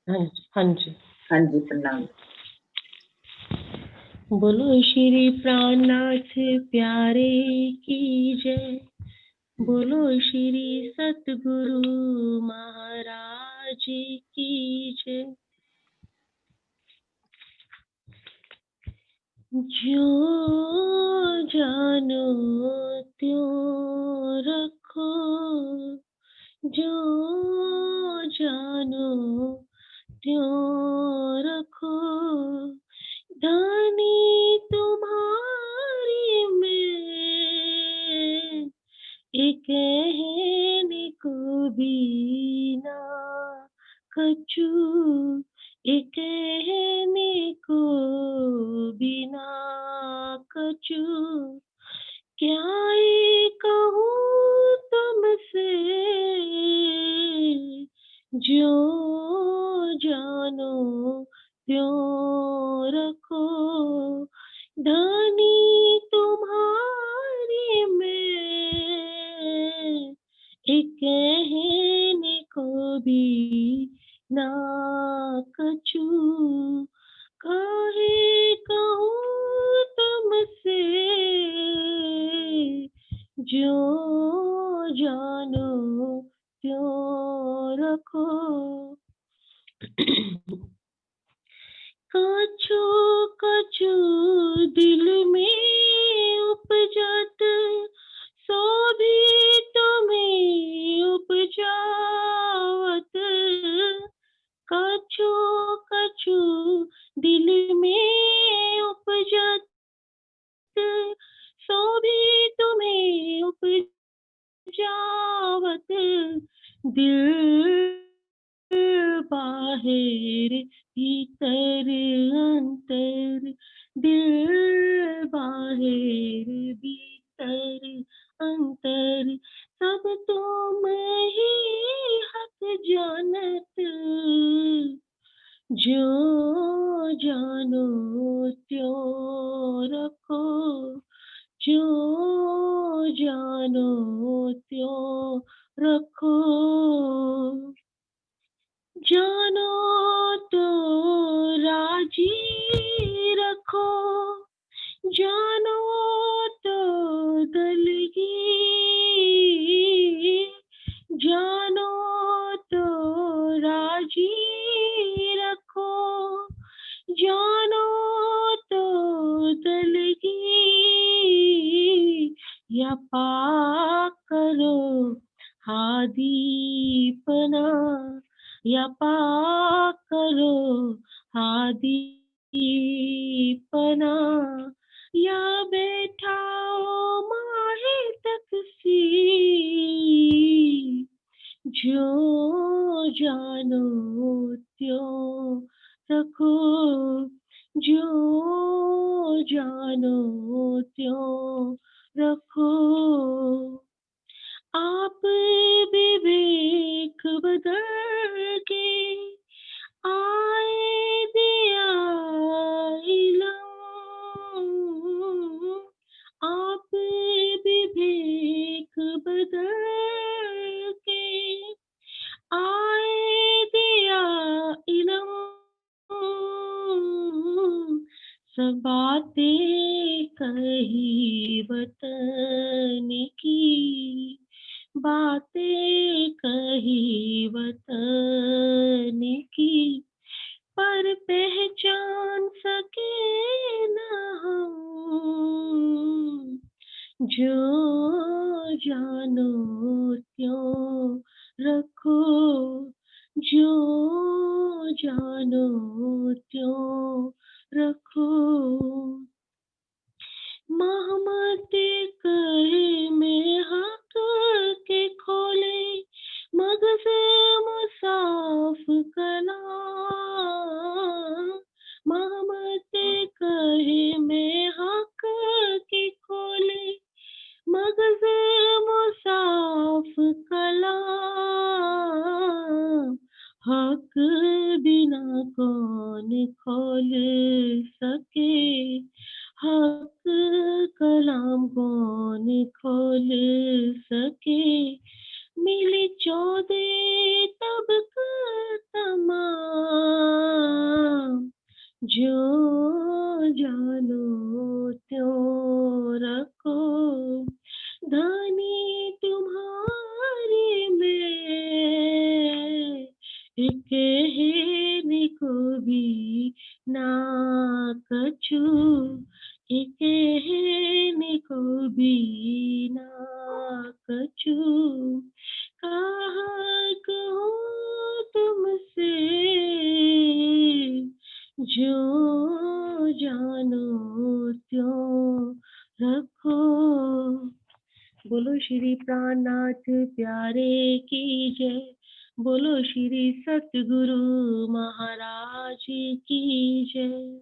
हाँ जी, हाँ जी। हाँ जी, प्रणाम। बोलो श्री प्राणनाथ प्यारे की जय। बोलो श्री सतगुरु महाराज की जय। जो जानो त्यों रखो, जो जानो त्यों रखो, धनी तुम्हारी मैं, एक कहने को भी ना कछु, एक कहने को भी ना कछु, क्या ये कहूँ तुमसे, जो जानो त्यों रखो, धनी तुम्हारी मैं, एक कहने को भी ना कछु, काहे कहूँ तुमसे, जो जानो त्यों रखो। कछु कछु दिल में उपजत, सो भी तुम्हें उपजावत, कछु कछु दिल में उपजत, सो भी तुम्हें उपजावत, दिल बाहिर भीतर अंतर, दिल बाहिर भीतर अंतर, सब तुम ही हक जानत, जो जानो त्यों रखो, जो जानो त्यों रखो, जानो तो राजी रखो, जानो तो दलगी, जानो तो राजी रखो, जानो तो दलगी, या पाक करो हादीपना, या पाक करो हादीपना, या बैठाओ माहे तकसी, जो जानो त्यों रखो, जो जानो त्यों रखो, आप विवेक बदल के आए दिया इल्म, आप विवेक बदल के आए दिया इल्म, सब बातें कही वतन की, बातें कही वतन की, पर पहचान सके न हम, जो जानो त्यों रखो, जो जानो त्यों रखो, मोहम्मद कहे में हक के खोले, मगज मुसाफ कलाम, मोहम्मद कहे में हक के खोले, मगज मुसाफ कलाम, हक बिना कौन खोल सके, हक कलाम कौन खोल सके, मिली 14 तब तमाम, जानो त्यों रखो, धनी तुम्हारी में, कहने को भी ना कछु, कहने को भी ना कछु, कहाँ कहूँ तुमसे, जो जानो त्यों रखो। बोलो श्री प्राणनाथ प्यारे की जय, बोलो श्री सतगुरु महाराज की जय।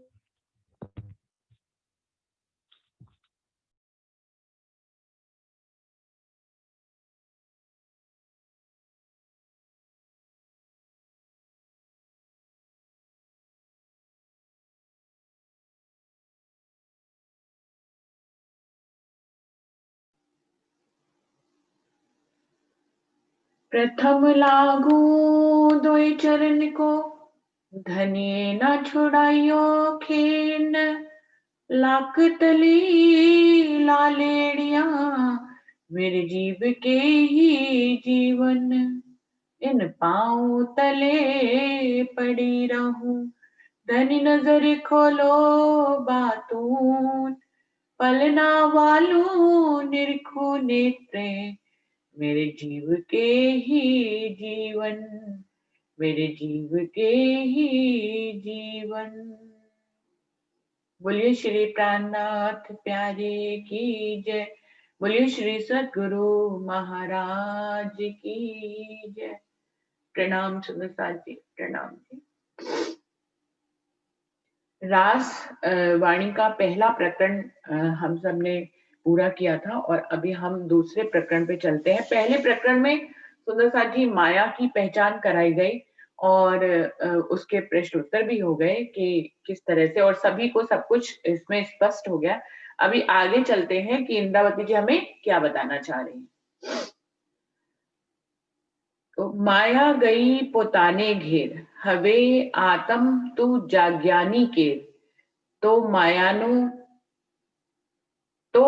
प्रथम लागू दोई चरण को, धनिये न छुड़ाइयो खीन, लाख तली लालेड़िया, मेरे जीव के ही जीवन, इन पाँव तले पड़ी रहूं, धनी नजर खोलो बातून, पलना वालू निरखो नेत्रे, मेरे जीव के ही जीवन, मेरे जीव के ही जीवन। बोलिए श्री प्राणनाथ प्यारे की जय, बोलिए श्री सद्गुरु महाराज की जय। प्रणाम सुंदर जी, प्रणाम जी। रास वाणी का पहला प्रकरण हम सबने पूरा किया था और अभी हम दूसरे प्रकरण पे चलते हैं। पहले प्रकरण में सुंदर साथ जी माया की पहचान कराई गई और उसके प्रश्न उत्तर भी हो गए कि किस तरह से, और सभी को सब कुछ इसमें स्पष्ट हो गया। अभी आगे चलते हैं कि इंद्रावती जी हमें क्या बताना चाह रही हैं। तो माया गई पोताने घेर, हवे आत्म तू जाग्यानी केर, तो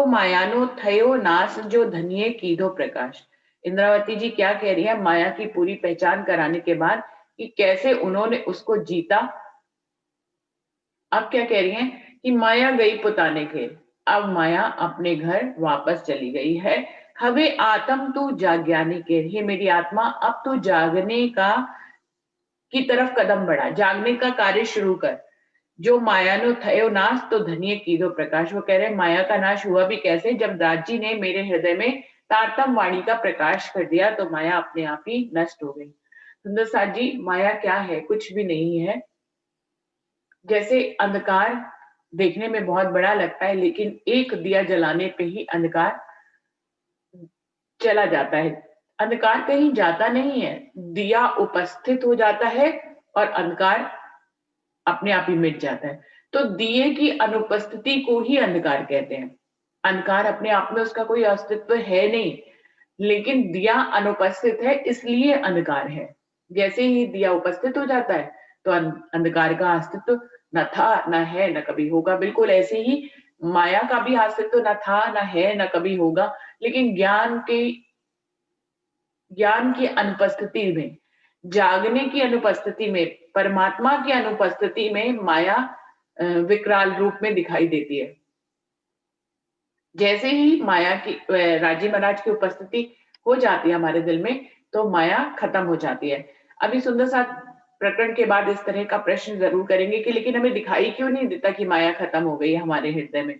मायानो थयो नाश, जो धनिये कीधो प्रकाश। इंद्रावती जी क्या कह रही है माया की पूरी पहचान कराने के बाद कि कैसे उन्होंने उसको जीता। अब क्या कह रही हैं कि माया गई पुताने घेर, अब माया अपने घर वापस चली गई है। हवे आत्म तू जाग्यानी के, हे मेरी आत्मा अब तू जागने का की तरफ कदम बढ़ा, जागने का कार्य शुरू कर। जो मायानो थयो नाश, तो धनिये कीधो प्रकाश। वो कह रहे माया का नाश हुआ भी कैसे, जब राजी ने मेरे हृदय में तारतम वाणी का प्रकाश कर दिया तो माया अपने आप ही नष्ट हो गई। सुंदर साथ जी माया क्या है, कुछ भी नहीं है। जैसे अंधकार देखने में बहुत बड़ा लगता है, लेकिन एक दिया जलाने पे ही अंधकार चला जाता है। अंधकार कहीं जाता नहीं है, दिया उपस्थित हो जाता है और अंधकार अपने आप ही मिट जाता है। तो दिए की अनुपस्थिति को ही अंधकार कहते हैं। अंधकार अपने आप में उसका कोई अस्तित्व है नहीं, लेकिन दिया अनुपस्थित है इसलिए अंधकार है। जैसे ही दिया उपस्थित हो जाता है तो अंधकार का अस्तित्व न था न है न कभी होगा। बिल्कुल ऐसे ही माया का भी अस्तित्व न था न है न कभी होगा, लेकिन ज्ञान की अनुपस्थिति में, जागने की अनुपस्थिति में, परमात्मा की अनुपस्थिति में माया विकराल रूप में दिखाई देती है। जैसे ही माया की राजी महाराज की उपस्थिति हो जाती है हमारे दिल में, तो माया खत्म हो जाती है। अभी सुंदर साथ प्रकरण के बाद इस तरह का प्रश्न जरूर करेंगे कि लेकिन हमें दिखाई क्यों नहीं देता कि माया खत्म हो गई है हमारे हृदय में।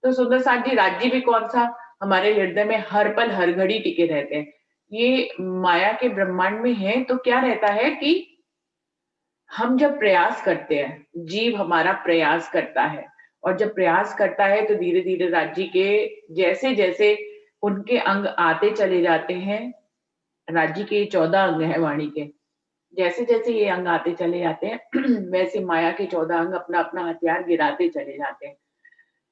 तो सुंदर साथ जी राज्य भी कौन सा हमारे हृदय में हर पल हर घड़ी टिके रहते हैं। ये माया के ब्रह्मांड में है तो क्या रहता है कि हम जब प्रयास करते हैं, जीव हमारा प्रयास करता है, और जब प्रयास करता है तो धीरे धीरे राज्य के जैसे जैसे उनके अंग आते चले जाते हैं। राज्य के 14 अंग है वाणी के, जैसे जैसे ये अंग आते चले जाते हैं वैसे माया के 14 अंग अपना अपना हथियार गिराते चले जाते हैं।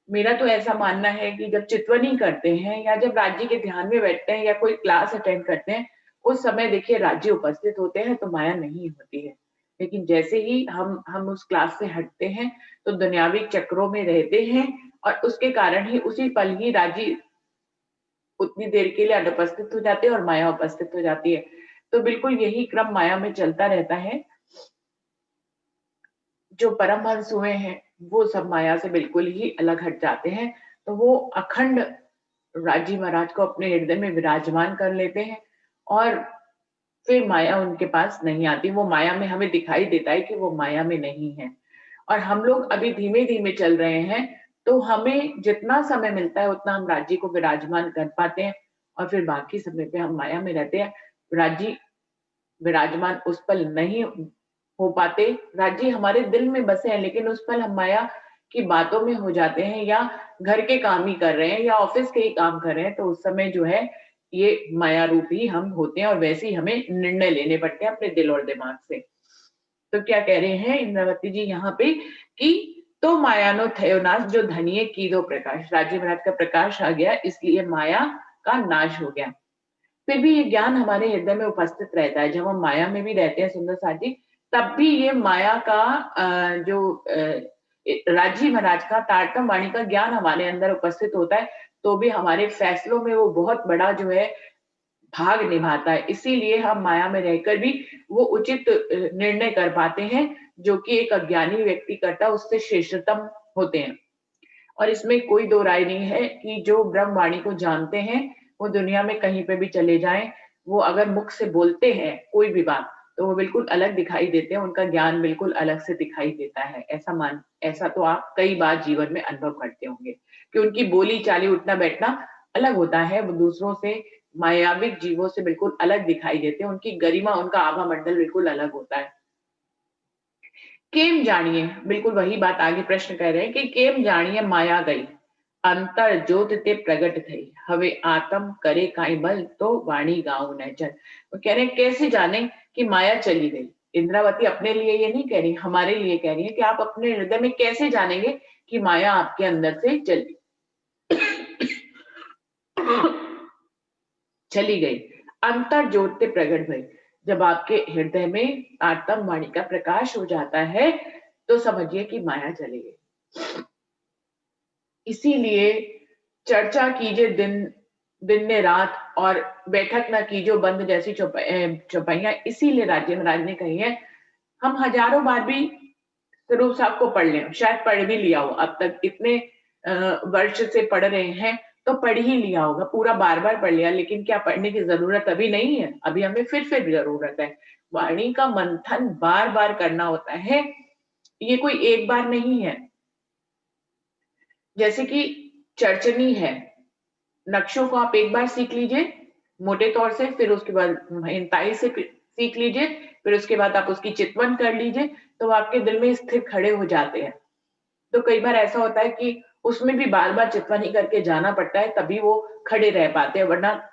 मेरा तो ऐसा मानना है कि जब चितवनी करते हैं या जब राज्य के ध्यान में बैठते हैं या कोई क्लास अटेंड करते हैं, उस समय देखिए राज्य उपस्थित होते हैं तो माया नहीं होती है। लेकिन जैसे ही हम उस क्लास से हटते हैं तो दुनियावी चक्रों में रहते हैं और उसके कारण ही उसी पल ही राजी उतनी देर के लिए अनुपस्थित हो जाते हैं और माया उपस्थित हो जाती है। तो बिल्कुल यही क्रम माया में चलता रहता है। जो परमहंस हुए हैं, वो सब माया से बिल्कुल ही अलग हट जाते हैं। तो वो अखंड राजी महाराज को अपने हृदय में विराजमान कर लेते हैं और फिर माया उनके पास नहीं आती। वो माया में हमें दिखाई देता है कि वो माया में नहीं है। और हम लोग अभी धीमे-धीमे चल रहे हैं, तो हमें जितना समय मिलता है उतना हम राज्य को विराजमान कर पाते हैं और फिर बाकी समय पे हम माया में रहते हैं। राज्य विराजमान उस पल नहीं हो पाते, राज्य हमारे दिल में बसे हैं लेकिन उस पल हम माया की बातों में हो जाते हैं या घर के काम ही कर रहे हैं या ऑफिस के ही काम कर रहे हैं, तो उस समय जो है ये माया रूप ही हम होते हैं और वैसे ही हमें निर्णय लेने पड़ते हैं अपने दिल और दिमाग से। तो क्या कह रहे हैं इंद्रावती जी यहाँ पे कि तो मायानो थयो नाश, जो धनिये कीधो प्रकाश, राजीव महाराज का प्रकाश आ गया इसलिए माया का नाश हो गया। फिर भी ये ज्ञान हमारे हृदय में उपस्थित रहता है। जब हम माया में भी रहते हैं सुंदर साथ जी, तब भी ये माया का राजी महाराज का तारतम वाणी का ज्ञान हमारे अंदर उपस्थित होता है, तो भी हमारे फैसलों में वो बहुत बड़ा जो है भाग निभाता है। इसीलिए हम माया में रहकर भी वो उचित निर्णय कर पाते हैं, जो कि एक अज्ञानी व्यक्ति करता है, उससे श्रेष्ठतम होते हैं। और इसमें कोई दो राय नहीं है कि जो ब्रह्मवाणी को जानते हैं, वो दुनिया में कहीं पे भी चले जाएँ, वो अगर मुख से बोलते हैं कोई भी बात, तो वो बिल्कुल अलग दिखाई देते हैं, उनका ज्ञान बिल्कुल अलग से दिखाई देता है। ऐसा तो आप कई बार जीवन में अनुभव करते होंगे कि उनकी बोली-चाली, उठना-बैठना अलग होता है, वो दूसरों से मायाविक जीवों से बिल्कुल अलग दिखाई देते हैं, उनकी गरिमा, उनका आभा मंडल बिल्कुल अलग होता है। केम जानिए, बिल्कुल वही बात आगे प्रश्न कह रहे हैं कि केम जानिए माया गई, अंतर ज्योत ते प्रगट थई, हवे आत्म करे काई बल तो वाणी गाँव न चल। वो कह रहे हैं कैसे जाने कि माया चली गई। इंद्रावती अपने लिए ये नहीं कह रही, हमारे लिए कह रही है कि आप अपने हृदय में कैसे जानेंगे कि माया आपके अंदर से चली गई। अंतर ज्योत ते प्रगट भई। जब आपके हृदय में आत्म वाणी का प्रकाश हो जाता है, तो समझिए कि माया चली गई। इसीलिए चर्चा कीजिए दिन दिन ने रात और बैठक ना कीजिए बंद जैसी चौपाइयाँ, इसीलिए राज्य महाराज ने कही है। हम हजारों बार भी स्वरूप साहब को पढ़ लें, शायद पढ़ भी लिया हो, अब तक इतने वर्ष से पढ़ रहे हैं, तो पढ़ ही लिया होगा, पूरा बार-बार पढ़ लिया, लेकिन क्या पढ़ने की ज़रूरत अभी नहीं है? अभी हमें फिर ज़रूरत है। वाणी का मंथन बार-बार करना होता है, ये कोई एक बार नहीं है। जैसे कि चरचनी है, नक्शों को आप एक बार सीख लीजिए, मोटे तौर से, फिर उसके बाद महीनताई से सीख लीजिए, फिर उसके बाद आप उसकी चितवन कर लीजिए, तो आपके दिल में स्थिर खड़े हो जाते हैं। तो कई बार ऐसा होता है कि उसमें भी बार-बार चितवन ही करके जाना पड़ता है, तभी वो खड़े रह पाते हैं, वरना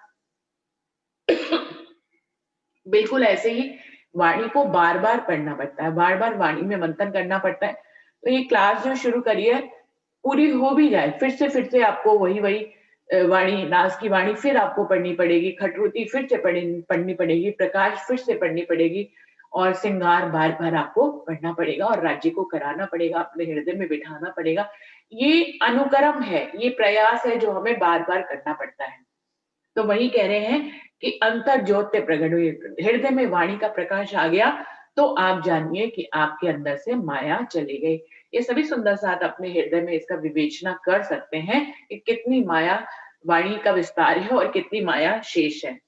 बिल्कुल ऐसे ही वाणी को बार-बार पढ़ना पड़ता है, बार-बार वाणी में मंथन करना पड़ता है। तो ये क्लास जो शुरू करी है, पूरी हो भी जाए, फिर से आपको वही-वही वाणी, नास की वाणी फिर आपको पढ़नी पड़ेगी, खटरुति फिर से पढ़नी पड़ेगी, प्रकाश फिर से पढ़नी पड़ेगी और श्रृंगार बार-बार आपको पढ़ना पड़ेगा और राज्य को कराना पड़ेगा, अपने हृदय में बिठाना पड़ेगा। ये अनुक्रम है, ये प्रयास है जो हमें बार-बार करना पड़ता है। तो वही कह रहे हैं कि अंतर ज्योत ते प्रगट हुई, हृदय में वाणी का प्रकाश आ गया, तो आप जानिए कि आपके अंदर से माया चली गई। ये सभी सुंदर साथ अपने हृदय में इसका विवेचना कर सकते हैं कि कितनी माया वाणी का विस्तार है और कितनी माया शेष है।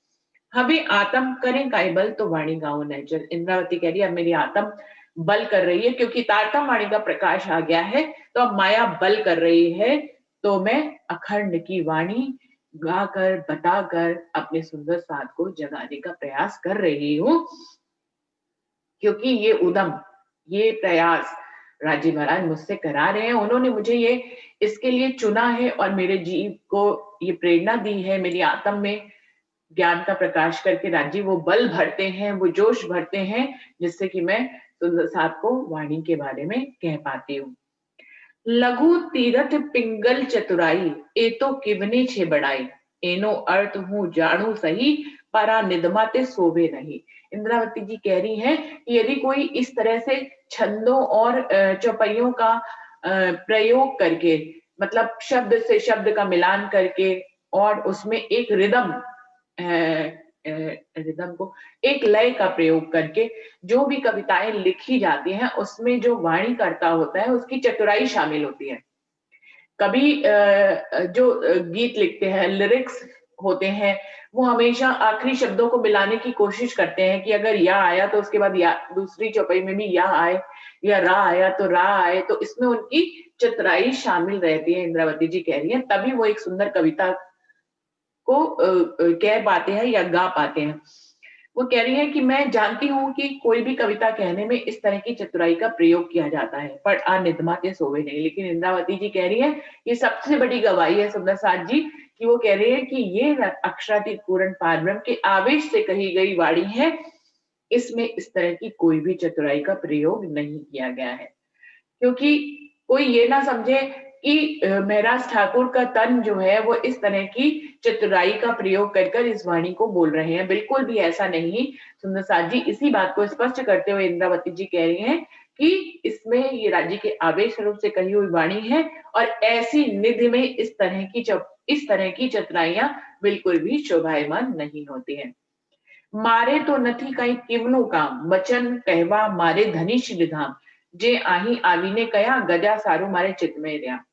हमें आत्म करें काय बल तो वाणी गाँव नैचर। इंद्रावती कह रही है अब मेरी आत्म बल कर रही है क्योंकि तारतम वाणी का प्रकाश आ गया है, तो अब माया बल कर रही है, तो मैं अखंड की वाणी गाकर, बताकर अपने सुंदर साथ को जगाने का प्रयास कर रही हूँ। क्योंकि ये उद्यम, ये प्रयास राजी महाराज मुझसे करा रहे हैं। उन्होंने मुझे ये इसके लिए चुना है और मेरे जीव को ये प्रेरणा दी है, मेरी आत्म में ज्ञान का प्रकाश करके राजी वो बल भरते हैं, वो जोश भरते हैं, जिससे कि मैं सुंदर साथ को वाणी के बारे में कह पाती हूँ। लघु तीरथ पिंगल चतुराई, ए तो किवनी छे बड़ाई, एनो अर्थ हूँ जाणू सही, परा निदमाते सोवे नहीं। इंद्रावती जी कह रही हैं कि यदि कोई इस तरह से छंदों और चौपाइयों का प्रयोग करके, मतलब शब्द से शब्द का मिलान करके और उसमें एक रिदम को एक लय का प्रयोग करके जो भी कविताएं लिखी जाती हैं उसमें जो वाणी करता होता है उसकी चतुराई शामिल होती है। कभी जो गीत लिखते हैं, लिरिक्स होते हैं, वो हमेशा आखिरी शब्दों को मिलाने की कोशिश करते हैं कि अगर या आया तो उसके बाद या, दूसरी चौपाई में भी या आए, या रा आया तो रा आए, तो इसमें उनकी चतुराई शामिल रहती है, इंद्रावती जी कह रही हैं, तभी वो एक सुंदर कविता को कह पाते हैं या गा पाते हैं। वो कह रही है कि मैं जानती हूँ कि कोई भी कविता कहने में इस तरह की चतुराई का प्रयोग किया जाता है, पर अनिदमा के सोवे नहीं। लेकिन इंद्रावती जी कह रही है, ये सबसे बड़ी गवाही है सुंदर साथ जी, कि वो कह रही है कि ये अक्षरातीत पूर्ण पारब्रह्म के आवेश से कही गई वाणी है, इसमें इस तरह की कोई भी चतुराई का प्रयोग नहीं किया गया है। क्योंकि कोई ये ना समझे कि महराज ठाकुर का तन जो है वो इस तरह की चतुराई का प्रयोग कर इस वाणी को बोल रहे हैं, बिल्कुल भी ऐसा नहीं। सुंदर साथ जी इसी बात को स्पष्ट करते हुए इंद्रावती जी कह रही हैं कि इसमें ये राज्य के आवेश रूप से कही हुई वाणी है और ऐसी निधि में इस तरह की चतुराइयां बिल्कुल भी शोभायमान नहीं होती हैं। मारे तो नथी कहीं किवनु काम, वचन कहवा मारे धनी श्री धाम, जे आही आवीने कया गजा सारू मारे चित में रहा।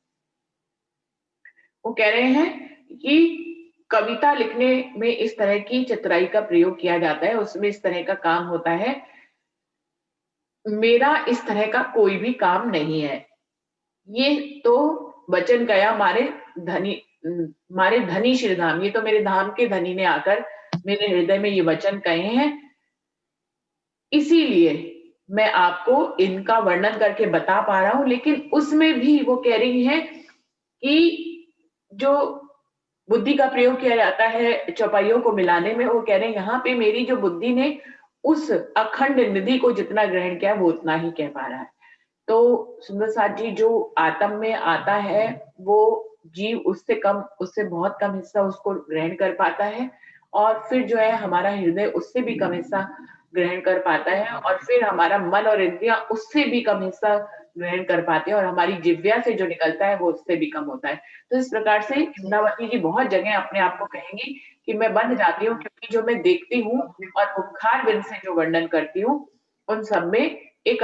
वो कह रहे हैं कि कविता लिखने में इस तरह की चतुराई का प्रयोग किया जाता है, उसमें इस तरह का काम होता है। मेरा इस तरह का कोई भी काम नहीं है। ये तो वचन गया मारे धनी श्री धाम, ये तो मेरे धाम के धनी ने आकर मेरे हृदय में ये वचन कहे हैं, इसीलिए मैं आपको इनका वर्णन करके बता पा रहा हूं। लेकिन उसमें भी वो कह रही हैं कि जो बुद्धि का प्रयोग किया जाता है चौपाइयों को मिलाने में, वो कह रहे हैं यहाँ पे मेरी जो बुद्धि ने उस अखंड निधि को जितना ग्रहण किया वो उतना ही कह पा रहा है। तो सुंदर साथ जी, जो आत्म में आता है वो जीव उससे बहुत कम हिस्सा उसको ग्रहण कर पाता है, और फिर जो है हमारा हृदय उससे भी कम हिस्सा ग्रहण कर पाता है, और फिर हमारा मन और इंद्रियां उससे भी कम हिस्सा ग्रहण कर पाते हैं, और हमारी जिह्वा से जो निकलता है वो उससे भी कम होता है। तो इस प्रकार से इंद्रावती जी बहुत जगह अपने आप को कहेंगी कि मैं बंध जाती हूँ, क्योंकि जो मैं देखती हूँ और मुखार बिंद से जो वर्णन करती हूँ उन सब में एक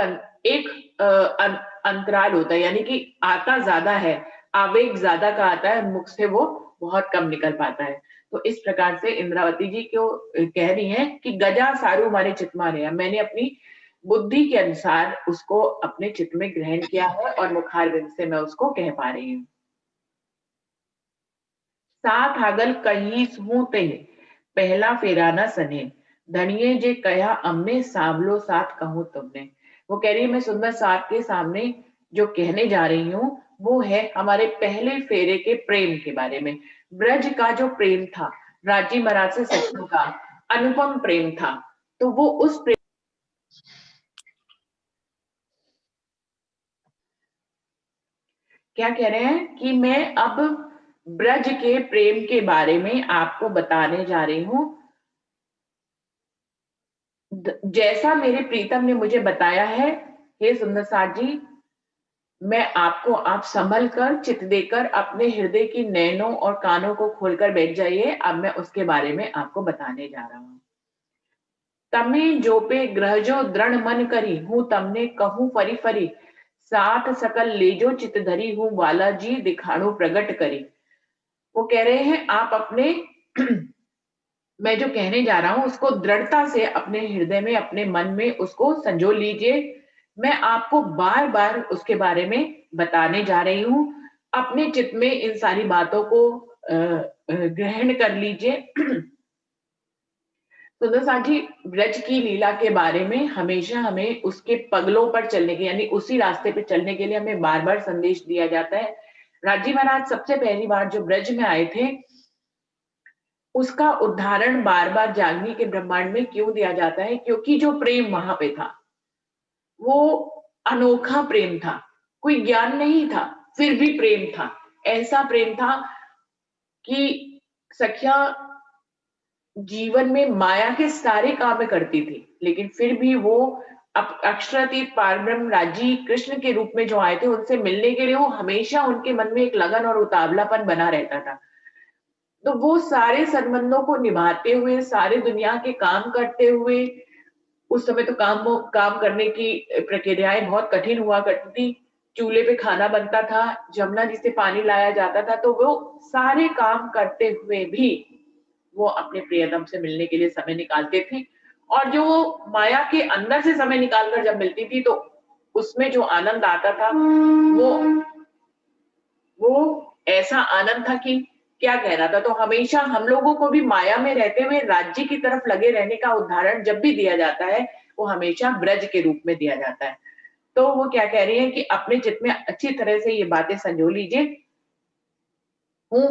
अंतराल होता है, यानी कि आता ज्यादा है, आवेग ज्यादा का आता है, मुख से वो बहुत कम निकल पाता है। तो इस प्रकार से इंद्रावती जी क्यों कह रही हैं कि गजा सारू मारे चित मारे, मैंने अपनी बुद्धि के अनुसार उसको अपने चित्त में ग्रहण किया है और मुखार बिंद से मैं उसको कह पा रही हूँ। साथ हागल कही हूं ते पहला फेरा न सने, धनिये जे कया अमने सावलो साथ कहूं तुमने। वो कह रही है मैं सुंदर साथ के सामने जो कहने जा रही हूँ वो है हमारे पहले फेरे के प्रेम के बारे में। ब्रज का जो प्रेम था, राजी महाराज से सचिन का अनुपम प्रेम था, तो वो उस प्रेम क्या कह रहे हैं कि मैं अब ब्रज के प्रेम के बारे में आपको बताने जा रही हूँ। जैसा मेरे प्रीतम ने मुझे बताया है, हे सुंदर साथ जी, मैं आपको आप संभल कर चित देकर अपने हृदय की नैनों और कानों को खोलकर बैठ जाइए। अब मैं उसके बारे में आपको बताने जा रहा हूँ। तमे जो पे ग्रहजो दृढ़ मन करी हूँ, तमने कहूँ फरी फरी, साथ सकल लेजो चित धरी हूँ, वाला जी दिखाड़ो प्रगट करी। वो कह रहे हैं आप अपने मैं जो कहने जा रहा हूं उसको दृढ़ता से अपने हृदय में, अपने मन में उसको संजो लीजिए। मैं आपको बार बार उसके बारे में बताने जा रही हूँ। अपने चित्त में इन सारी बातों को ग्रहण कर लीजिए। सुंदर साथ जी, ब्रज की लीला के बारे में हमेशा हमें उसके पगलों पर चलने के, यानी उसी रास्ते पे चलने के लिए हमें बार बार संदेश दिया जाता है। राजी महाराज सबसे पहली बार जो ब्रज में आए थे उसका उदाहरण बार बार जागनी के ब्रह्मांड में क्यों दिया जाता है, क्योंकि जो प्रेम वहां पे था वो अनोखा प्रेम था, कोई ज्ञान नहीं था, फिर भी प्रेम था। ऐसा प्रेम था कि सखिया जीवन में माया के सारे काम करती थी, लेकिन फिर भी वो अक्षरातीत पारब्रह्म राजी कृष्ण के रूप में जो आए थे, उनसे मिलने के लिए वो हमेशा उनके मन में एक लगन और उतावलापन बना रहता था। तो वो सारे संबंधों को निभाते हुए, सारे दुनिया के काम करते हुए, उस समय तो काम करने की प्रक्रियाएँ बहुत कठिन हुआ करती थी। चूल्हे पे खाना बनता था, जमुना जी से पानी लाया जाता था, तो वो सारे काम करते हुए भी वो अपने प्रियतम से मिलने के लिए समय निकालते थे। और जो माया के अंदर से समय निकाल कर जब मिलती थी, तो उसमें जो आनंद आता था, वो ऐसा आनंद था कि क्या कहना था। तो हमेशा हम लोगों को भी माया में रहते हुए राज्य की तरफ लगे रहने का उदाहरण जब भी दिया जाता है, वो हमेशा ब्रज के रूप में दिया जाता है। तो वो क्या कह रही हैं कि अपने चित्त में अच्छी तरह से ये बातें संजो लीजिए। हूँ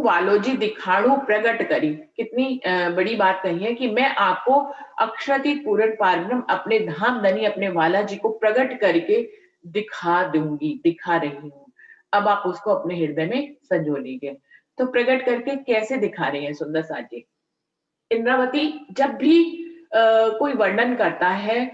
वालोजी दिखाड़ू प्रगट करी। कितनी बड़ी बात कही है कि मैं आपको अक्षरातीत पूर्ण पारब्रह्म अपने धाम धनी अपने वाला जी को प्रकट करके दिखा दूंगी, दिखा रही हूँ। अब आप उसको अपने हृदय में संजो लीजिए। तो प्रकट करके कैसे दिखा रही हैं सुंदर साथ जी? इंद्रावती जब भी कोई वर्णन करता है,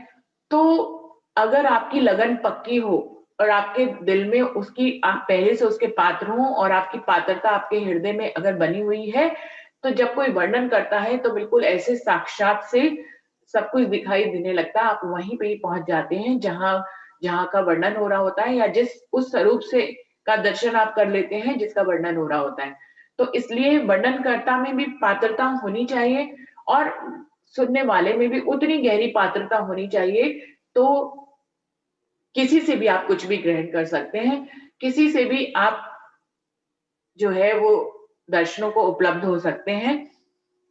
तो अगर आपकी लगन पक्की हो और आपके दिल में उसकी आप पहले से उसके पात्र हों और आपकी पात्रता आपके हृदय में अगर बनी हुई है, तो जब कोई वर्णन करता है तो बिल्कुल ऐसे साक्षात से सब कुछ दिखाई देने लगता है। आप वहीं पे ही पहुँच जाते हैं जहाँ जहाँ का वर्णन हो रहा होता है या जिस उस स्वरूप से का दर्शन आप कर लेते हैं जिसका वर्णन हो रहा होता है। तो इसलिए वर्णनकर्ता में भी पात्रता होनी चाहिए और सुनने वाले में भी उतनी गहरी पात्रता होनी चाहिए, तो किसी से भी आप कुछ भी ग्रहण कर सकते हैं, किसी से भी आप जो है वो दर्शनों को उपलब्ध हो सकते हैं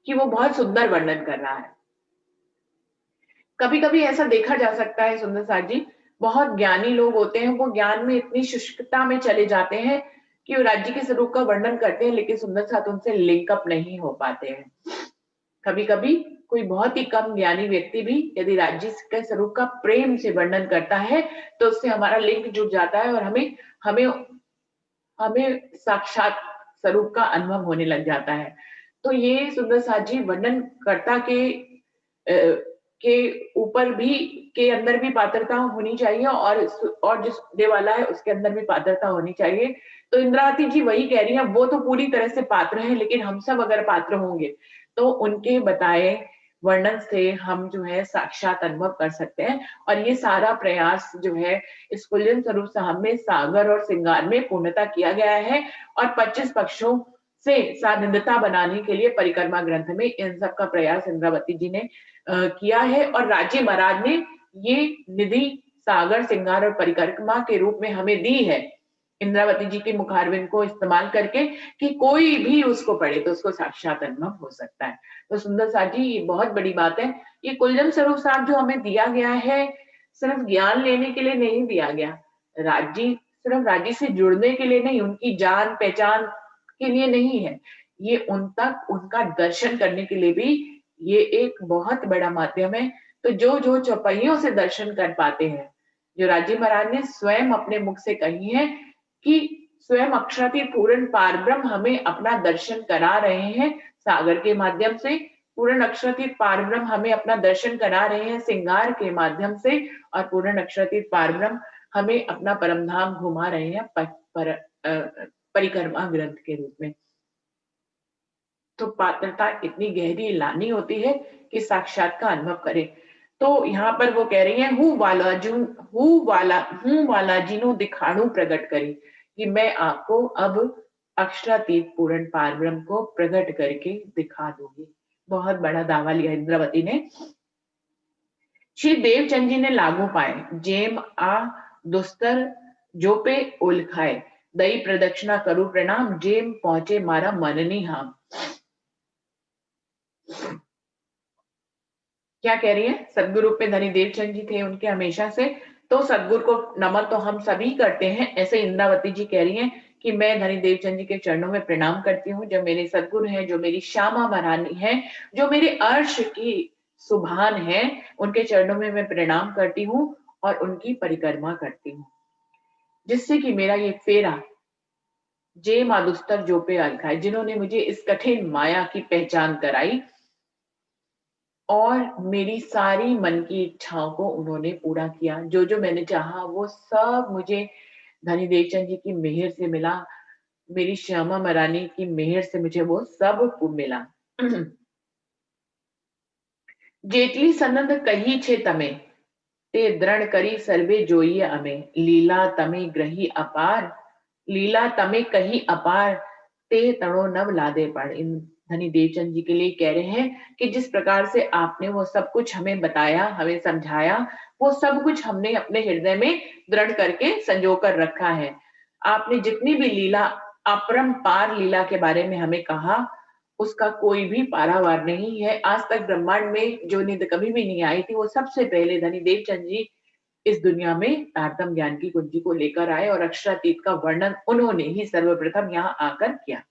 कि वो बहुत सुंदर वर्णन कर रहा है। कभी-कभी ऐसा देखा जा सकता है सुंदर साथ जी, बहुत ज्ञानी लोग होते हैं, वो ज्ञान में इतनी शुष्कता में चले जाते हैं कि वो राज्य के स्वरूप का वर्णन करते हैं, लेकिन सुंदर साथ उनसे लिंक अप नहीं हो पाते हैं। कभी-कभी कोई बहुत ही कम ज्ञानी व्यक्ति भी यदि राज्य के स्वरूप का प्रेम से वर्णन करता है, तो उससे हमारा लिंक जुड़ जाता है और हमें हमें हमें साक्षात स्वरूप का अनुभव होने लग जाता है। तो ये सुंदर साथ जी वर्णनकर्ता के ऊपर भी के अंदर भी पात्रता होनी चाहिए और जिस देने वाला है उसके अंदर भी पात्रता होनी चाहिए। तो इंद्रावती जी वही कह रही हैं, वो तो पूरी तरह से पात्र हैं, लेकिन हम सब अगर पात्र होंगे, तो उनके बताए वर्णन से हम जो है साक्षात अनुभव कर सकते हैं और ये सारा प्रयास जो है इस कुल्यन स्वरूप साहब में सागर और सिंगार में पूर्णता किया गया है और 25 पक्षों से सानिध्यता बनाने के लिए परिक्रमा ग्रंथ में इन सब का प्रयास इंद्रावती जी ने किया है और राजे महाराज ने ये निधि सागर सिंगार और परिक्रमा के रूप में हमें दी है इंद्रावती जी के मुखारविंद को इस्तेमाल करके कि कोई भी उसको पढ़े तो उसको साक्षात अनुभव हो सकता है। तो सुंदर साथ जी ये बहुत बड़ी बात है। ये कुलजम स्वरूप साहब जो हमें दिया गया है, सिर्फ ज्ञान लेने के लिए नहीं दिया गया। राज्य सिर्फ राज्य से जुड़ने के लिए नहीं, उनकी जान पहचान के लिए नहीं है। ये उन तक उनका दर्शन करने के लिए भी ये एक बहुत बड़ा माध्यम है। तो जो चौपाइयों से दर्शन कर पाते हैं, जो राजी महाराज ने स्वयं अपने मुख से कही है कि स्वयं अक्षरातीत पूर्ण पारब्रह्म हमें अपना दर्शन करा रहे हैं सागर के माध्यम से, पूर्ण अक्षरातीत पारब्रह्म हमें अपना दर्शन करा रहे हैं सिंगार के माध्यम से और पूर्ण अक्षरातीत पारब्रह्म हमें अपना परम धाम घुमा रहे हैं परिक्रमा ग्रंथ के रूप में। तो पात्रता इतनी गहरी लानी होती है कि साक्षात का अनुभव करें। तो यहाँ पर वो कह रही हैं हूँ वाला जिनो दिखाणु प्रकट करी कि मैं आपको अब अक्षरातीत पूर्ण पारब्रह्म को प्रकट करके दिखा दूंगी। बहुत बड़ा दावा लिया इंद्रावती ने। श्री देवचंद जी ने लागू पाए जेम आ दुस्तर जो पे उलखाए दई प्रदक्षिणा करू प्रणाम जेम पहुंचे मारा मननी हम। क्या कह रही है? सदगुरु पे धनी देवचंद जी थे उनके हमेशा से, तो सदगुरु को नमन तो हम सभी करते हैं। ऐसे इंद्रावती जी कह रही हैं कि मैं धनी देवचंद जी के चरणों में प्रणाम करती हूँ, जो मेरे सदगुरु हैं, जो मेरी श्यामा महारानी है, जो मेरे अर्श की सुभान है, उनके चरणों में मैं प्रणाम करती हूँ और उनकी परिक्रमा करती हूँ, जिससे कि मेरा ये फेरा जे मादुस्तर जो पे अलखाए, जिन्होंने मुझे इस कठिन माया की पहचान कराई और मेरी सारी मन की इच्छाओं को उन्होंने पूरा किया। जो जो मैंने चाहा वो सब मुझे धनी देवचंद जी की मेहर से मिला। मेरी श्यामा महारानी की मेहर से मुझे वो सब मिला। जेटली सनंद कही छे तमे ते दृढ़ करी सर्वे जोइए अमे, लीला तमे ग्रही अपार, लीला तमे कही अपार, ते तणो नव लादे पड़। इन धनी देवचंद जी के लिए कह रहे हैं कि जिस प्रकार से आपने वो सब कुछ हमें बताया, हमें समझाया, वो सब कुछ हमने अपने हृदय में दृढ़ करके संजो कर रखा है। आपने जितनी भी लीला, अपरंपार लीला के बारे में हमें कहा, उसका कोई भी पारावार नहीं है। आज तक ब्रह्मांड में जो निंद कभी भी नहीं आई थी, वो सबसे पहले धनी देवचंद जी इस दुनिया में तारतम ज्ञान की कुंजी को लेकर आए और अक्षरातीत का वर्णन उन्होंने ही सर्वप्रथम यहाँ आकर किया।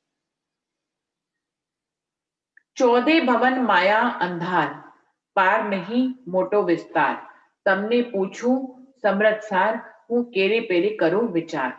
14 भवन माया अंधार, पार नहीं मोटो विस्तार, तमने पूछूं समृत सार, हूँ केरे पेरे करो विचार।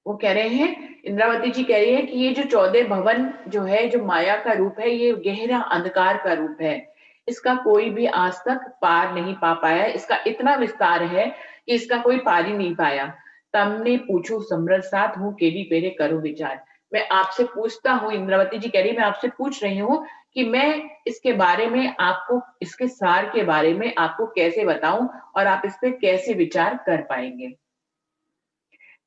वो कह रहे हैं, इंद्रावती जी कह रही है कि ये जो 14 भवन जो है, जो माया का रूप है, ये गहरा अंधकार का रूप है। इसका कोई भी आज तक पार नहीं पा पाया। इसका इतना विस्तार है कि इसका कोई पार ही नहीं पाया। तमने पूछो समरस साथ, हूँ केरी पेरे करो विचार। मैं आपसे पूछता हूँ, इंद्रावती जी कह रही, मैं आपसे पूछ रही हूँ कि मैं इसके बारे में आपको, इसके सार के बारे में आपको कैसे बताऊं और आप इस पे कैसे विचार कर पाएंगे।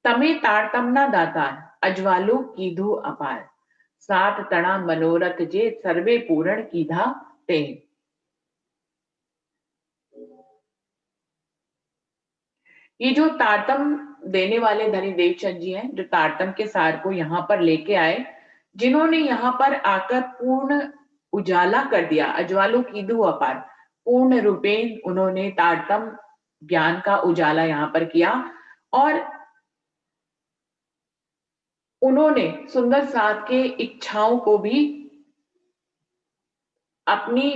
तमे तारतमना दातार, अजवालो कीधो अपार, सात तणा मनोरथ जे सर्वे पूर्ण कीधा ते। ये जो तारतम देने वाले धनी देवचंद जी हैं, जो तारतम के सार को यहाँ पर लेके आए, जिन्होंने यहाँ पर आकर पूर्ण उजाला कर दिया, अजवालो कीधो अपार, पूर्ण रूपेण उन्होंने तारतम ज्ञान का उजाला यहाँ पर किया और उन्होंने सुंदर साथ के इच्छाओं को भी अपनी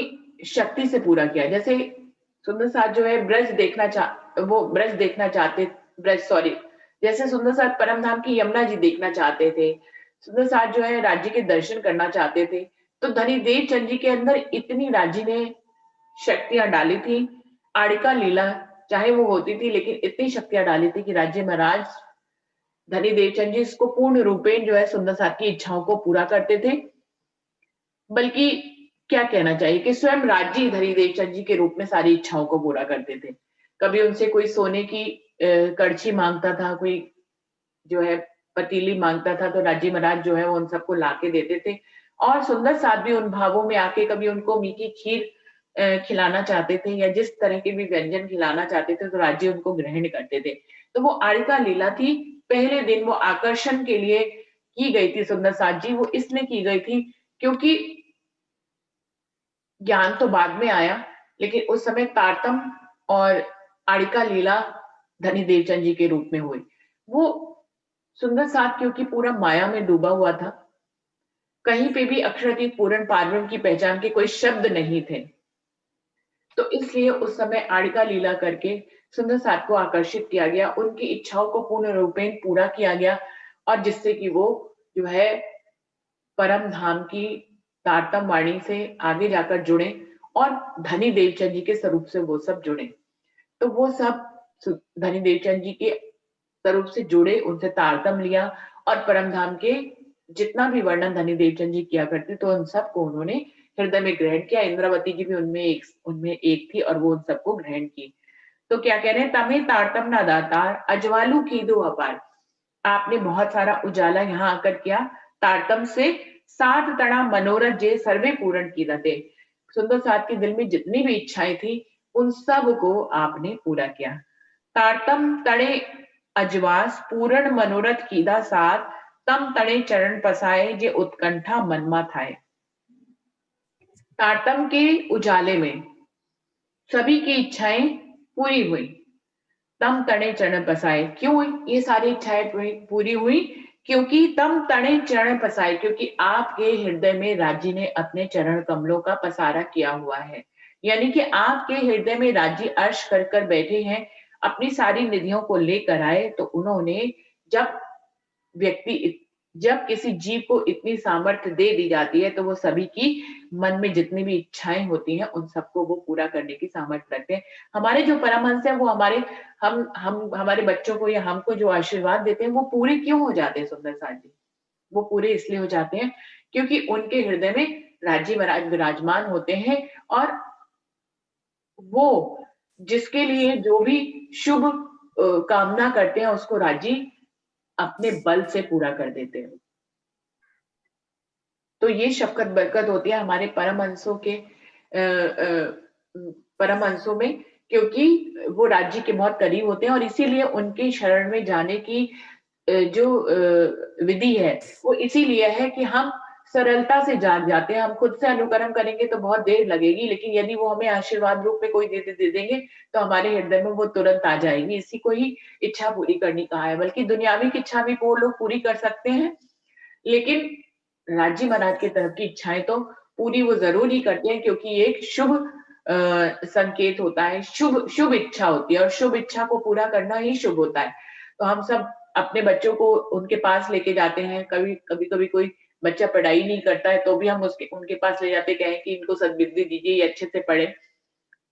शक्ति से पूरा किया। जैसे सुंदर साथ जो है ब्रज देखना वो ब्रज देखना चाहते, ब्रज सॉरी, जैसे सुंदर साथ परम धाम की यमुना जी देखना चाहते थे, सुंदर साथ जो है राज्य के दर्शन करना चाहते थे। तो धनी देवचंद जी के अंदर इतनी राज्य ने शक्तियां डाली थी, आड़िका लीला चाहे वो होती थी, लेकिन इतनी शक्तियां डाली थी कि राज्य महाराज धनी देवचंद जी इसको पूर्ण रूपेण जो है सुंदर साथ की इच्छाओं को पूरा करते थे। बल्कि क्या कहना चाहिए कि स्वयं राज्य धनी देवचंद जी के रूप में सारी इच्छाओं को पूरा करते थे। कभी उनसे कोई सोने की कड़छी मांगता था, कोई जो है पतीली मांगता था, तो राज्य महाराज जो है वो उन सबको ला के देते थे। और सुंदर साथ भी उन भावों में आके कभी उनको मीठी खीर खिलाना चाहते थे या जिस तरह के भी व्यंजन खिलाना चाहते थे, तो राज्य उनको ग्रहण करते थे। तो वो आड़िका लीला थी। पहले दिन वो आकर्षण के लिए की गई थी सुंदर साथ जी, वो इसलिए की गई थी क्योंकि ज्ञान तो बाद में आया, लेकिन उस समय तारतम और आड़िका लीला धनी देवचंद जी के रूप में हुई। वो सुंदर साथ क्योंकि पूरा माया में डूबा हुआ था, कहीं पे भी अक्षरातीत पूर्ण पारब्रह्म की पहचान के कोई शब्द नहीं थे, तो इसलिए उस समय आड़िका लीला करके सुंदर साथ को आकर्षित किया गया, उनकी इच्छाओं को पूर्ण रूपेण पूरा किया गया और जिससे कि वो जो है परम धाम की तारतम वाणी से आगे जाकर जुड़े और धनी देवचंद जी के स्वरूप से वो सब जुड़े। तो वो सब धनी देवचंद जी के स्वरूप से जुड़े, उनसे तारतम लिया और परम धाम के जितना भी वर्णन धनी देवचंद जी किया करते, तो उन सबको उन्होंने हृदय में ग्रहण किया। इंद्रावती जी भी उनमें एक थी और वो उन सबको ग्रहण की। तो क्या कह रहे हैं, तमे तारतम ना दातार, अजवालू की दो अपार। आपने बहुत सारा उजाला यहाँ आकर किया तारतम से। सात तड़ा मनोरथ जे सर्वे पूर्ण की दते। सुंदर साथ के दिल में जितनी भी इच्छाएं थी, उन सब को आपने पूरा किया। तारतम तड़े अजवास पूर्ण मनोरथ कीदा साथ, तम तड़े चरण पसाए जे उत्कंठा मनमा थाए। तारतम के उजाले में सभी की इच्छाएं पूरी हुई। तम तड़े चरण पसाए, क्यों ये सारी इच्छाएं पूरी हुई? क्योंकि तम तड़े चरण पसाए, क्योंकि आपके हृदय में राज्य ने अपने चरण कमलों का पसारा किया हुआ है। यानी कि आपके हृदय में राज्य अर्श कर बैठे हैं, अपनी सारी निधियों को लेकर आए। तो उन्होंने जब व्यक्ति जब किसी जीव को इतनी सामर्थ्य दे दी जाती है तो वो सभी की मन में जितनी भी इच्छाएं होती हैं उन सबको वो पूरा करने की सामर्थ्य रखते हैं। हमारे जो परमहंस है वो हम हमारे बच्चों को या हमको जो आशीर्वाद देते हैं वो पूरे क्यों हो जाते हैं सुंदर साथ जी? वो पूरे इसलिए हो जाते हैं क्योंकि उनके हृदय में राजी महाराज विराजमान होते हैं और वो जिसके लिए जो भी शुभ कामना करते हैं उसको राजी अपने बल से पूरा कर देते हैं। तो ये शफ़क़त बरकत होती है हमारे परमहंसों में क्योंकि वो राज्य के बहुत करीब होते हैं और इसीलिए उनकी शरण में जाने की विधि है, वो इसीलिए है कि हम सरलता से जाग जाते हैं। हम खुद से अनुकर्म करेंगे तो बहुत देर लगेगी, लेकिन यदि वो हमें आशीर्वाद रूप में कोई दे देंगे, तो हमारे हृदय में वो तुरंत आ जाएगी। इसी को ही इच्छा पूरी करनी कहा है, बल्कि दुनियावी की इच्छा भी वो लोग पूरी कर सकते हैं, लेकिन राजी महाराज की तरफ की इच्छाएँ तो पूरी वो ज़रूर ही करते हैं क्योंकि ये एक शुभ संकेत होता है, शुभ शुभ इच्छा होती है और शुभ इच्छा को पूरा करना ही शुभ होता है। तो हम सब अपने बच्चों को उनके पास लेके जाते हैं, कभी-कभी कोई बच्चा पढ़ाई नहीं करता है, तो भी हम उसके उनके पास ले जाते कहें कि इनको सद्बुद्धि दीजिए, ये अच्छे से पढ़े।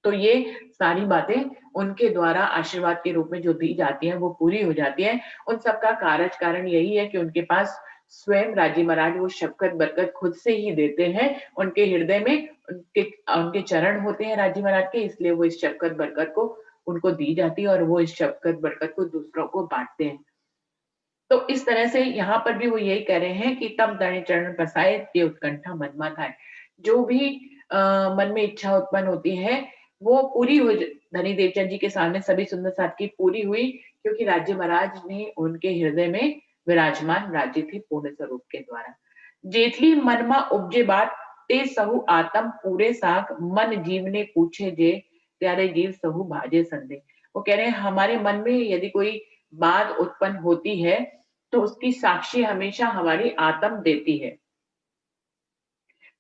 तो ये सारी बातें उनके द्वारा आशीर्वाद के रूप में जो दी जाती हैं, वो पूरी हो जाती हैं। उन सब का कारण यही है कि उनके पास स्वयं राजी महाराज वो शफ़क़त बरकत खुद से ही देते हैं। उनके हृदय में उनके चरण होते हैं राजी महाराज के, इसलिए वो इस शफ़क़त बरकत को उनको दी जाती है और वो इस शफ़क़त बरकत को दूसरों को बाँटते हैं। तो इस तरह से यहाँ पर भी वो यही कह रहे हैं कि तब तणे चरण पसाए ते उत्कंठा मनमा थाए। जो भी मन में इच्छा उत्पन्न होती है, वो पूरी हो ज धनी देवचंद जी के सामने सभी सुंदर साथ की पूरी हुई क्योंकि राज्य महाराज ने उनके हृदय में विराजमान राज्य थे पूर्ण स्वरूप के द्वारा। जेतली मनमा उपजे बात ते सहु आत्म पूरे साख मन जीव ने पूछे जे त्यारे जीव सहु भाजे संदेह। वो कह रहे हैं हमारे मन में यदि कोई बात उत्पन्न होती है, तो उसकी साक्षी हमेशा हमारी आत्म देती है।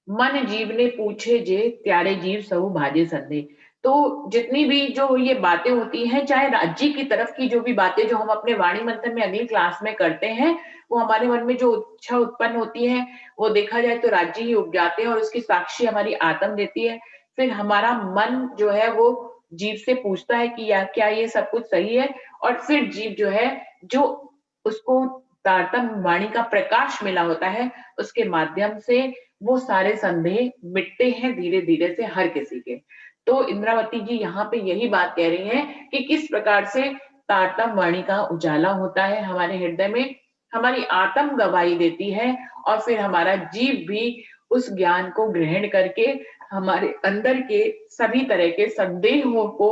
मन जीव ने पूछे जे त्यारे जीव सहु भाजे संदेह। तो जितनी भी जो ये बातें होती हैं, चाहे राज्य की तरफ की जो भी बातें जो हम अपने वाणी मंथन में अगली क्लास में करते हैं, वो हमारे मन में जो इच्छा उत्पन्न होती है, वो देखा जाए तो राज्य ही उपजाते हैं और उसकी साक्षी हमारी आत्म देती है। फिर हमारा मन जो है वो जीव से पूछता है कि या क्या ये सब कुछ सही है? और फिर जीव जो है, जो उसको तारतम्य वाणी का प्रकाश मिला होता है, उसके माध्यम से वो सारे संदेह मिटते हैं धीरे-धीरे से हर किसी के। तो इंद्रावती जी यहाँ पे यही बात कह रही हैं कि किस प्रकार से तारतम्य वाणी का उजाला होता है हमारे हृदय में, हमारी आत्म गवाही देती है और फिर हमारा जीव भी उस ज्ञान को ग्रहण करके हमारे अंदर के सभी तरह के संदेहों को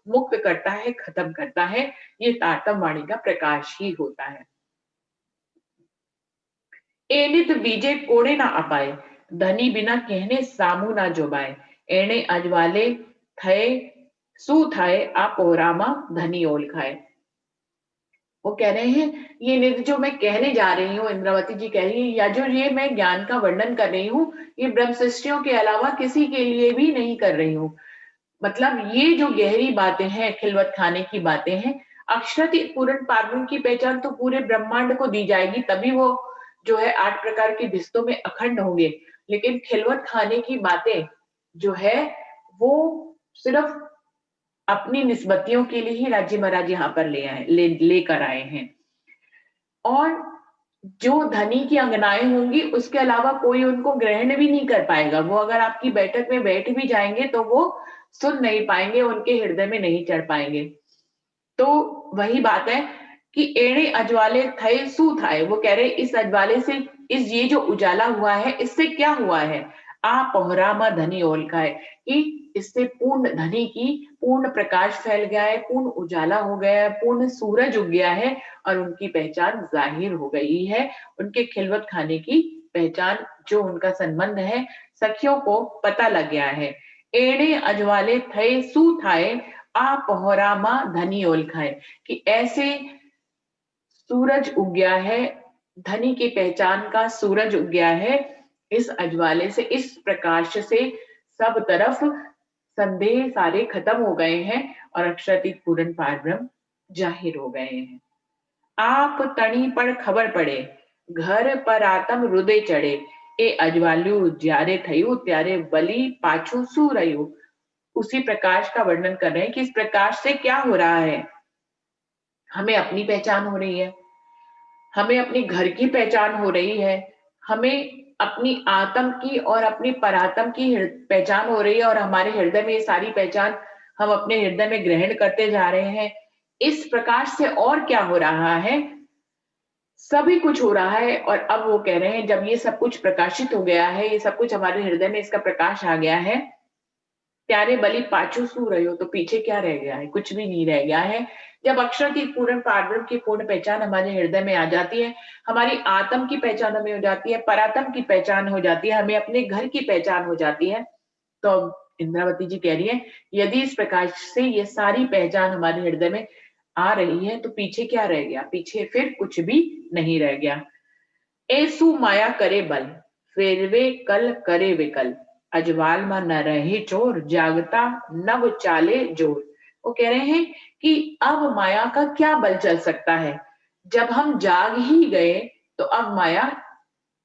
मुक्त करता है, खत्म करता है। ये तारतम्य वाणी का प्रकाश ही होता है। एनित बीजे कोड़े ना अपाए, धनी बिना कहने सामू ना जोबाए, एणे अजवाले थए सू थाए आप ओरामा धनी ओल खाए। वो कह रहे हैं ये निधि जो मैं कहने जा रही हूँ, इंद्रावती जी कह रही है या जो ये मैं ज्ञान का वर्णन कर रही हूँ, ये ब्रह्म सृष्टियों के अलावा किसी के लिए भी नहीं कर रही हूँ। मतलब ये जो गहरी बातें हैं, खिलवत खाने की बातें हैं, अक्षरति पूर्ण पार्वण की पहचान तो पूरे ब्रह्मांड को दी जाएगी, तभी वो जो है 8 प्रकार के भिस्तों में अखंड होंगे। लेकिन खिलवत खाने की बातें जो है, वो सिर्फ अपनी निस्बतियों के लिए ही राज्य महाराज यहाँ पर लेकर आए हैं। और जो धनी की अंगनाएँ होंगी, उसके अलावा कोई उनको ग्रहण भी नहीं कर पाएगा। वो अगर आपकी बैठक में बैठ भी जाएँगे, तो वो सुन नहीं पाएँगे, उनके हृदय में नहीं चढ़ पाएँगे। तो वही बात है कि एणे अजवाले थए सू थाए, वो कह रहे इस अजवाले से इस ये जो उजाला हुआ है, इससे क्या हुआ है? आ पहरामा धनी ओल खाए कि इससे पूर्ण धनी की पूर्ण प्रकाश फैल गया है, पूर्ण उजाला हो गया है, पूर्ण सूरज उग गया है और उनकी पहचान ज़ाहिर हो गई है। उनके खिलवत खाने की पहचान जो उनका संबंध है, सखियों को पता लग गया है। एणे अजवाले थए सू थाए आ पहरामा धनी ओल खाए कि ऐसे सूरज उग गया है, धनी की पहचान का सूरज उग गया है, इस अजवाले से, इस प्रकाश से सब तरफ संदेह सारे खत्म हो गए हैं और अक्षरातीत पूर्ण पारब्रह्म जाहिर हो गए हैं। आप तणी पर खबर पड़े, घर पर आतम हृदय चढ़े, ए अजवालू ज्यारे थयू त्यारे बलि पाछू सू रही। उसी प्रकाश का वर्णन कर रहे हैं कि इस प्रकाश से क्या हो रहा है। हमें अपनी पहचान हो रही है, हमें अपने घर की पहचान हो रही है, हमें अपनी आत्म की और अपनी परात्म की पहचान हो रही है और हमारे हृदय में ये सारी पहचान हम अपने हृदय में ग्रहण करते जा रहे हैं। इस प्रकाश से और क्या हो रहा है? सभी कुछ हो रहा है। और अब वो कह रहे हैं जब ये सब कुछ प्रकाशित हो गया है, ये सब कुछ हमारे हृदय में इसका प्रकाश आ गया है, प्यारे बलि पाछू सू रहे हो, तो पीछे क्या रह गया है? कुछ भी नहीं रह गया है। जब अक्षर की पूर्ण पारब्रह्म की पूर्ण पहचान हमारे हृदय में आ जाती है, हमारी आत्म की पहचान हमें हो जाती है, परात्म की पहचान हो जाती है, हमें अपने घर की पहचान हो जाती है, तो अब इंद्रावती जी कह रही है, यदि इस प्रकाश से ये सारी पहचान हमारे हृदय में आ रही है, तो पीछे क्या रह गया? पीछे फिर कुछ भी नहीं रह गया। ऐसु माया करे बल, फेरवे कल करे विकल, अजवाल मा न रहे चोर, जागता नव चाले जोर। वो कह रहे हैं कि अब माया का क्या बल चल सकता है? जब हम जाग ही गए, तो अब माया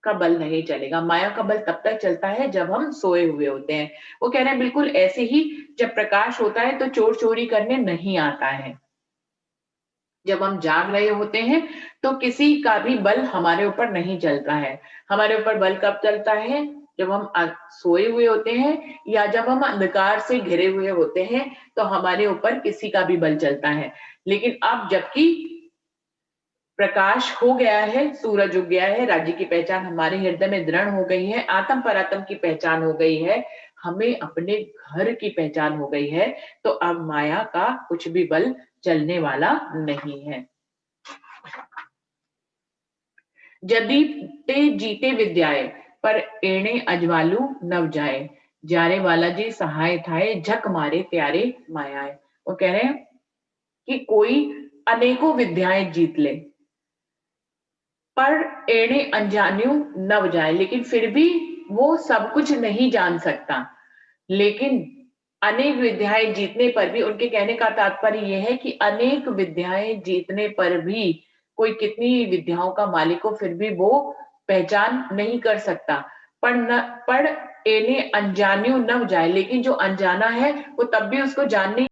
का बल नहीं चलेगा। माया का बल तब तक चलता है जब हम सोए हुए होते हैं। वो कह रहे हैं बिल्कुल ऐसे ही, जब प्रकाश होता है तो चोर चोरी करने नहीं आता है। जब हम जाग रहे होते हैं तो किसी का भी बल हमारे ऊपर नहीं चलता है। हमारे ऊपर बल कब चलता है? जब हम सोए हुए होते हैं या जब हम अंधकार से घिरे हुए होते हैं, तो हमारे ऊपर किसी का भी बल चलता है। लेकिन अब जबकि प्रकाश हो गया है, सूरज उग गया है, राज्य की पहचान हमारे हृदय में दृढ़ हो गई है, आत्म परात्म की पहचान हो गई है, हमें अपने घर की पहचान हो गई है, तो अब माया का कुछ भी बल चलने वाला नहीं है। जदि ते जीते विद्याए, पर एणे अजवालू नव जाए, जारे वाला जी सहाय थाए, झक मारे प्यारे मायाए। वो कह रहे हैं कि कोई अनेकों विद्याएं जीत ले, पर एणे अनजान्यू नव जाए, लेकिन फिर भी वो सब कुछ नहीं जान सकता। लेकिन अनेक विद्याएं जीतने पर भी, उनके कहने का तात्पर्य यह है कि अनेक विद्याएं जीतने पर भी कोई कितनी विद्याओं का मालिक हो, फिर भी वो पहचान नहीं कर सकता। पर एने अनजान्यू नव जाए, लेकिन जो अनजाना है वो तब भी उसको जानने